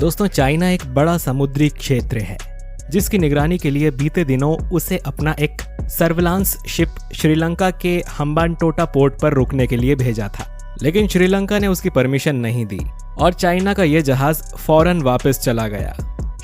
दोस्तों, चाइना एक बड़ा समुद्री क्षेत्र है जिसकी निगरानी के लिए बीते दिनों उसे अपना एक सर्विलांस शिप श्रीलंका के हम्बानटोटा पोर्ट पर रुकने के लिए भेजा था, लेकिन श्रीलंका ने उसकी परमिशन नहीं दी और चाइना का यह जहाज फौरन वापस चला गया।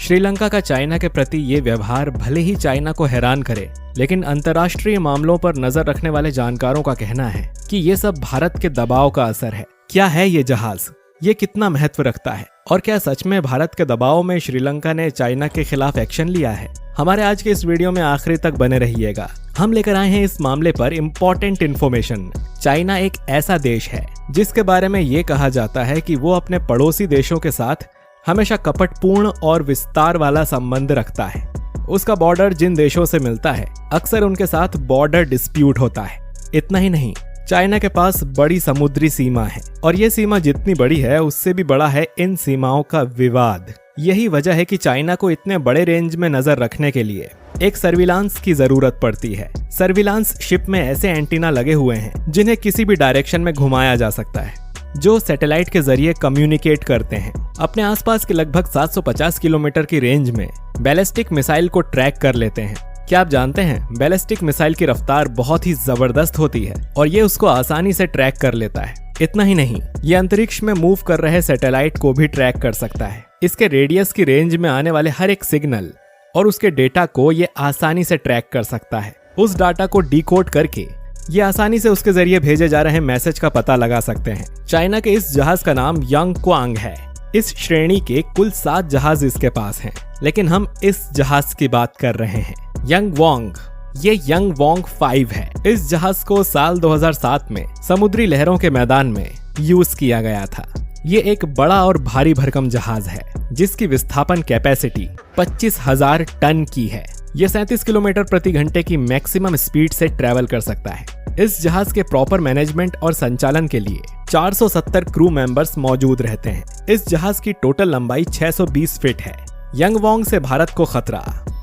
श्रीलंका का चाइना के प्रति ये व्यवहार भले ही चाइना को हैरान करे, लेकिन अंतर्राष्ट्रीय मामलों पर नजर रखने वाले जानकारों का कहना है कि ये सब भारत के दबाव का असर है। क्या है ये जहाज, ये कितना महत्व रखता है और क्या सच में भारत के दबाव में श्रीलंका ने चाइना के खिलाफ एक्शन लिया है? हमारे आज के इस वीडियो में आखिरी तक बने रहिएगा। हम लेकर आए हैं इस मामले पर इम्पोर्टेंट इन्फॉर्मेशन। चाइना एक ऐसा देश है जिसके बारे में ये कहा जाता है कि वो अपने पड़ोसी देशों के साथ हमेशा कपटपूर्ण और विस्तार वाला संबंध रखता है। उसका बॉर्डर जिन देशों से मिलता है अक्सर उनके साथ बॉर्डर डिस्प्यूट होता है। इतना ही नहीं, चाइना के पास बड़ी समुद्री सीमा है और ये सीमा जितनी बड़ी है उससे भी बड़ा है इन सीमाओं का विवाद। यही वजह है कि चाइना को इतने बड़े रेंज में नजर रखने के लिए एक सर्विलांस की जरूरत पड़ती है। सर्विलांस शिप में ऐसे एंटीना लगे हुए हैं जिन्हें किसी भी डायरेक्शन में घुमाया जा सकता है, जो सैटेलाइट के जरिए कम्युनिकेट करते हैं। अपने आसपास के लगभग 750 किलोमीटर की रेंज में बैलिस्टिक मिसाइल को ट्रैक कर लेते हैं। क्या आप जानते हैं, बैलिस्टिक मिसाइल की रफ्तार बहुत ही जबरदस्त होती है और ये उसको आसानी से ट्रैक कर लेता है। इतना ही नहीं, ये अंतरिक्ष में मूव कर रहे सैटेलाइट को भी ट्रैक कर सकता है। इसके रेडियस की रेंज में आने वाले हर एक सिग्नल और उसके डेटा को ये आसानी से ट्रैक कर सकता है। उस डाटा को डिकोड करके ये आसानी से उसके जरिए भेजे जा रहे मैसेज का पता लगा सकते हैं। चाइना के इस जहाज का नाम यांगक्वांग है। इस श्रेणी के कुल 7 जहाज इसके पास हैं, लेकिन हम इस जहाज की बात कर रहे हैं, यांगवांग। ये यांगवांग 5 है। इस जहाज को साल 2007 में समुद्री लहरों के मैदान में यूज किया गया था। ये एक बड़ा और भारी भरकम जहाज है जिसकी विस्थापन कैपेसिटी 25,000 टन की है। ये 37 किलोमीटर प्रति घंटे की मैक्सिमम स्पीड से ट्रैवल कर सकता है। इस जहाज के प्रॉपर मैनेजमेंट और संचालन के लिए 470 क्रू मेंबर्स मौजूद रहते हैं। इस जहाज की टोटल लंबाई 620 फीट है। यांगवांग से भारत को खतरा।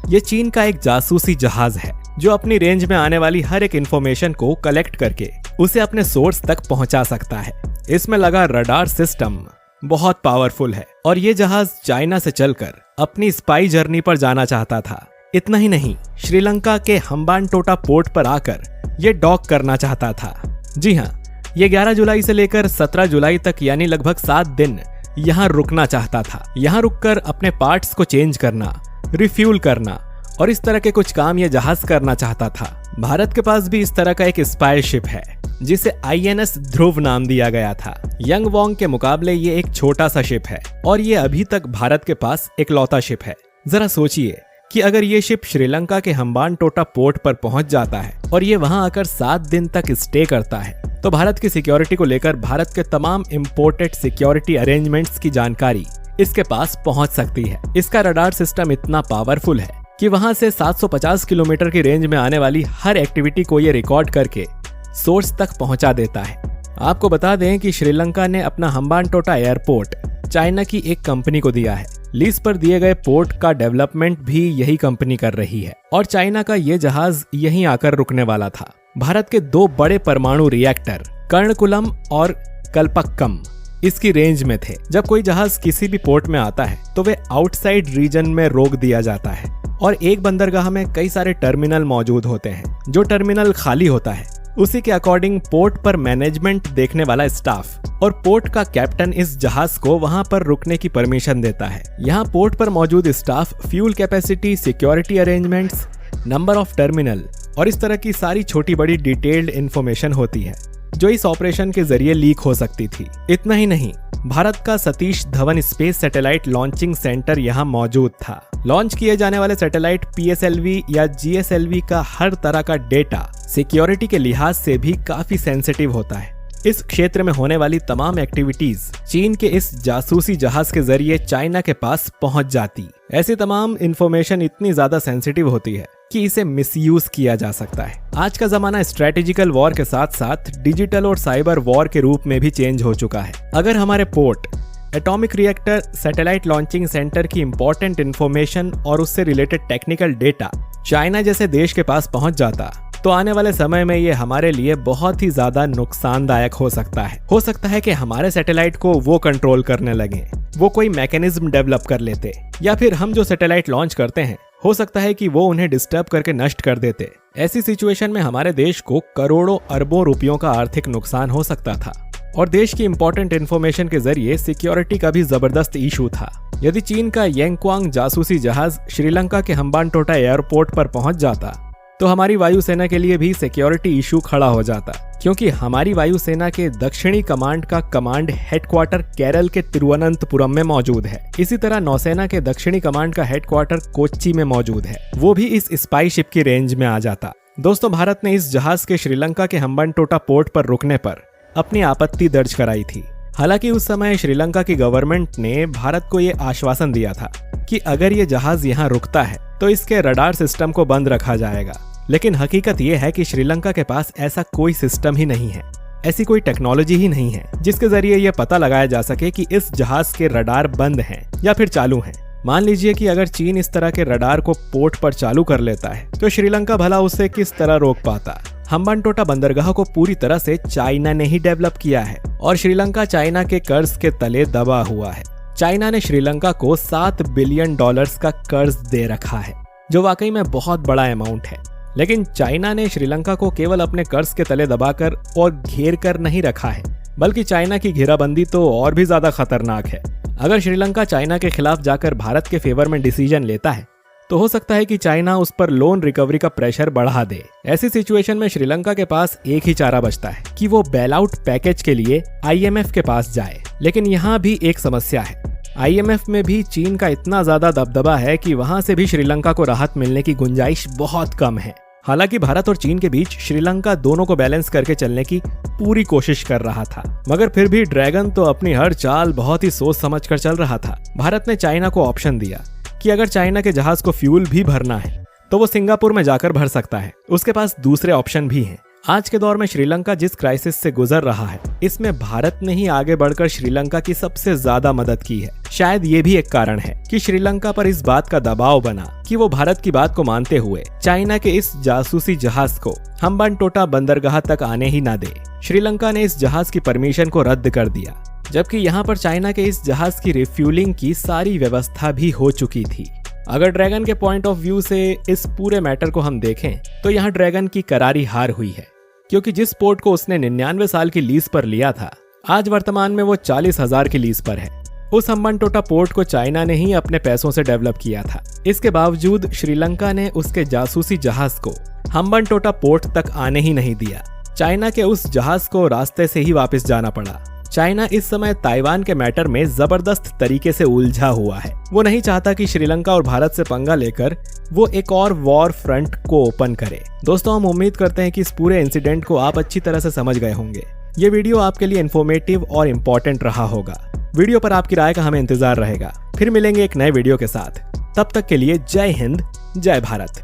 ये चीन का एक जासूसी जहाज है जो अपनी रेंज में आने वाली हर एक इंफॉर्मेशन को कलेक्ट करके उसे अपने सोर्स तक पहुंचा सकता है। इसमें लगा रडार सिस्टम बहुत पावरफुल है और ये जहाज चाइना से चलकर अपनी स्पाई जर्नी पर जाना चाहता था। इतना ही नहीं, श्रीलंका के हम्बानटोटा पोर्ट पर आकर ये डॉक करना चाहता था। जी हाँ, ये 11 जुलाई से लेकर 17 जुलाई तक यानी लगभग 7 दिन यहाँ रुकना चाहता था। यहाँ रुककर अपने पार्ट्स को चेंज करना, रिफ्यूल करना और इस तरह के कुछ काम ये जहाज करना चाहता था। भारत के पास भी इस तरह का एक स्पाई शिप है जिसे INS ध्रुव नाम दिया गया था। यांगवांग के मुकाबले ये एक छोटा सा शिप है और ये अभी तक भारत के पास इकलौता शिप है। जरा सोचिए कि अगर ये शिप श्रीलंका के हम्बानटोटा पोर्ट पर पहुंच जाता है और ये वहां आकर 7 दिन तक स्टे करता है, तो भारत की सिक्योरिटी को लेकर भारत के तमाम इम्पोर्टेड सिक्योरिटी अरेंजमेंट्स की जानकारी इसके पास पहुंच सकती है। इसका रडार सिस्टम इतना पावरफुल है कि वहां से 750 किलोमीटर की रेंज में आने वाली हर एक्टिविटी को ये रिकॉर्ड करके सोर्स तक पहुंचा देता है। आपको बता दें कि श्रीलंका ने अपना हम्बानटोटा एयरपोर्ट चाइना की एक कंपनी को दिया है। लीज पर दिए गए पोर्ट का डेवलपमेंट भी यही कंपनी कर रही है और चाइना का ये जहाज यहीं आकर रुकने वाला था। भारत के 2 बड़े परमाणु रिएक्टर कर्णकुलम और कल्पक्कम इसकी रेंज में थे। जब कोई जहाज किसी भी पोर्ट में आता है तो वे आउटसाइड रीजन में रोक दिया जाता है और एक बंदरगाह में कई सारे टर्मिनल मौजूद होते हैं। जो टर्मिनल खाली होता है उसी के अकॉर्डिंग पोर्ट पर मैनेजमेंट देखने वाला स्टाफ और पोर्ट का कैप्टन इस जहाज को वहां पर रुकने की परमिशन देता है। यहाँ पोर्ट पर मौजूद staff fuel capacity, security arrangements, number of terminal और इस तरह की सारी छोटी बड़ी डिटेल्ड इंफॉर्मेशन होती है जो इस ऑपरेशन के जरिए लीक हो सकती थी। इतना ही नहीं, भारत का Satish Dhawan space satellite launching centre यहाँ मौजूद था। लॉन्च किए जाने वाले सैटेलाइट PSLV या GSLV का हर तरह का डेटा सिक्योरिटी के लिहाज से भी काफी सेंसिटिव होता है। इस क्षेत्र में होने वाली तमाम एक्टिविटीज चीन के इस जासूसी जहाज के जरिए चाइना के पास पहुंच जाती। ऐसी तमाम इंफॉर्मेशन इतनी ज्यादा सेंसिटिव होती है कि इसे मिसयूज किया जा सकता है। आज का जमाना स्ट्रेटेजिकल वॉर के साथ साथ डिजिटल और साइबर वॉर के रूप में भी चेंज हो चुका है। अगर हमारे port, atomic reactor, satellite launching centre की इंपॉर्टेंट इंफॉर्मेशन और उससे रिलेटेड टेक्निकल डेटा चाइना जैसे देश के पास पहुंच जाता तो आने वाले समय में ये हमारे लिए बहुत ही ज्यादा नुकसानदायक हो सकता है। कि हमारे सैटेलाइट को वो कंट्रोल करने लगे वो कोई मैकेनिज्म डेवलप कर लेते, या फिर हम जो सैटेलाइट लॉन्च करते हैं हो सकता है कि वो उन्हें डिस्टर्ब करके नष्ट कर देते। ऐसी सिचुएशन में हमारे देश को करोड़ों अरबों रुपयों का आर्थिक नुकसान हो सकता था और देश की इंपॉर्टेंट इंफॉर्मेशन के जरिए सिक्योरिटी का भी जबरदस्त इशू था। यदि चीन का यांगक्वांग जासूसी जहाज श्रीलंका के हम्बानटोटा एयरपोर्ट पर पहुंच जाता तो हमारी वायुसेना के लिए भी सिक्योरिटी इशू खड़ा हो जाता, क्योंकि हमारी वायुसेना के दक्षिणी कमांड का कमांड हेडक्वार्टर केरल के तिरुवनंतपुरम में मौजूद है। इसी तरह नौसेना के दक्षिणी कमांड का हेडक्वार्टर कोच्चि में मौजूद है, वो भी इस स्पाई शिप की रेंज में आ जाता। दोस्तों, भारत ने इस जहाज के श्रीलंका के हम्बानटोटा पोर्ट पर रुकने पर अपनी आपत्ति दर्ज कराई थी। हालांकि उस समय श्रीलंका की गवर्नमेंट ने भारत को ये आश्वासन दिया था कि अगर ये जहाज यहाँ रुकता है तो इसके रडार सिस्टम को बंद रखा जाएगा। लेकिन हकीकत ये है कि श्रीलंका के पास ऐसा कोई सिस्टम ही नहीं है, ऐसी कोई टेक्नोलॉजी ही नहीं है जिसके जरिए यह पता लगाया जा सके कि इस जहाज के रडार बंद हैं या फिर चालू हैं। मान लीजिए कि अगर चीन इस तरह के रडार को पोर्ट पर चालू कर लेता है तो श्रीलंका भला उसे किस तरह रोक पाता। हम्बानटोटा बंदरगाह को पूरी तरह से चाइना ने ही डेवलप किया है और श्रीलंका चाइना के कर्ज के तले दबा हुआ है। चाइना ने श्रीलंका को $7 बिलियन का कर्ज दे रखा है, जो वाकई में बहुत बड़ा अमाउंट है। लेकिन चाइना ने श्रीलंका को केवल अपने कर्ज के तले दबाकर और घेर कर नहीं रखा है, बल्कि चाइना की घेराबंदी तो और भी ज्यादा खतरनाक है। अगर श्रीलंका चाइना के खिलाफ जाकर भारत के फेवर में डिसीजन लेता है तो हो सकता है कि चाइना उस पर लोन रिकवरी का प्रेशर बढ़ा दे। ऐसी सिचुएशन में श्रीलंका के पास एक ही चारा बचता है कि वो बेल आउट पैकेज के लिए IMF के पास जाए। लेकिन यहाँ भी एक समस्या है, IMF में भी चीन का इतना ज्यादा दबदबा है कि वहां से भी श्रीलंका को राहत मिलने की गुंजाइश बहुत कम है। हालांकि भारत और चीन के बीच श्रीलंका दोनों को बैलेंस करके चलने की पूरी कोशिश कर रहा था, मगर फिर भी ड्रैगन तो अपनी हर चाल बहुत ही सोच समझ कर चल रहा था। भारत ने चाइना को ऑप्शन दिया कि अगर चाइना के जहाज को फ्यूल भी भरना है तो वो सिंगापुर में जाकर भर सकता है, उसके पास दूसरे ऑप्शन भी हैं। आज के दौर में श्रीलंका जिस क्राइसिस से गुजर रहा है, इसमें भारत ने ही आगे बढ़कर श्रीलंका की सबसे ज्यादा मदद की है। शायद ये भी एक कारण है कि श्रीलंका पर इस बात का दबाव बना कि वो भारत की बात को मानते हुए चाइना के इस जासूसी जहाज को हम्बानटोटा बंदरगाह तक आने ही ना दे। श्रीलंका ने इस जहाज की परमिशन को रद्द कर दिया, जबकि यहाँ पर चाइना के इस जहाज की रिफ्यूलिंग की सारी व्यवस्था भी हो चुकी थी। अगर ड्रैगन के पॉइंट ऑफ व्यू से इस पूरे मैटर को हम देखें तो यहाँ ड्रैगन की करारी हार हुई है, क्योंकि जिस पोर्ट को उसने 99 साल की लीज पर लिया था, आज वर्तमान में वो 40,000 की लीज पर है। उस हम्बानटोटा पोर्ट को चाइना ने ही अपने पैसों से डेवलप किया था। इसके बावजूद श्रीलंका ने उसके जासूसी जहाज को हम्बानटोटा पोर्ट तक आने ही नहीं दिया। चाइना के उस जहाज को रास्ते से ही वापस जाना पड़ा। चाइना इस समय ताइवान के मैटर में जबरदस्त तरीके से उलझा हुआ है। वो नहीं चाहता कि श्रीलंका और भारत से पंगा लेकर वो एक और वॉर फ्रंट को ओपन करे। दोस्तों, हम उम्मीद करते हैं कि इस पूरे इंसिडेंट को आप अच्छी तरह से समझ गए होंगे। ये वीडियो आपके लिए इन्फॉर्मेटिव और इम्पोर्टेंट रहा होगा। वीडियो पर आपकी राय का हमें इंतजार रहेगा। फिर मिलेंगे एक नए वीडियो के साथ। तब तक के लिए जय हिंद, जय भारत।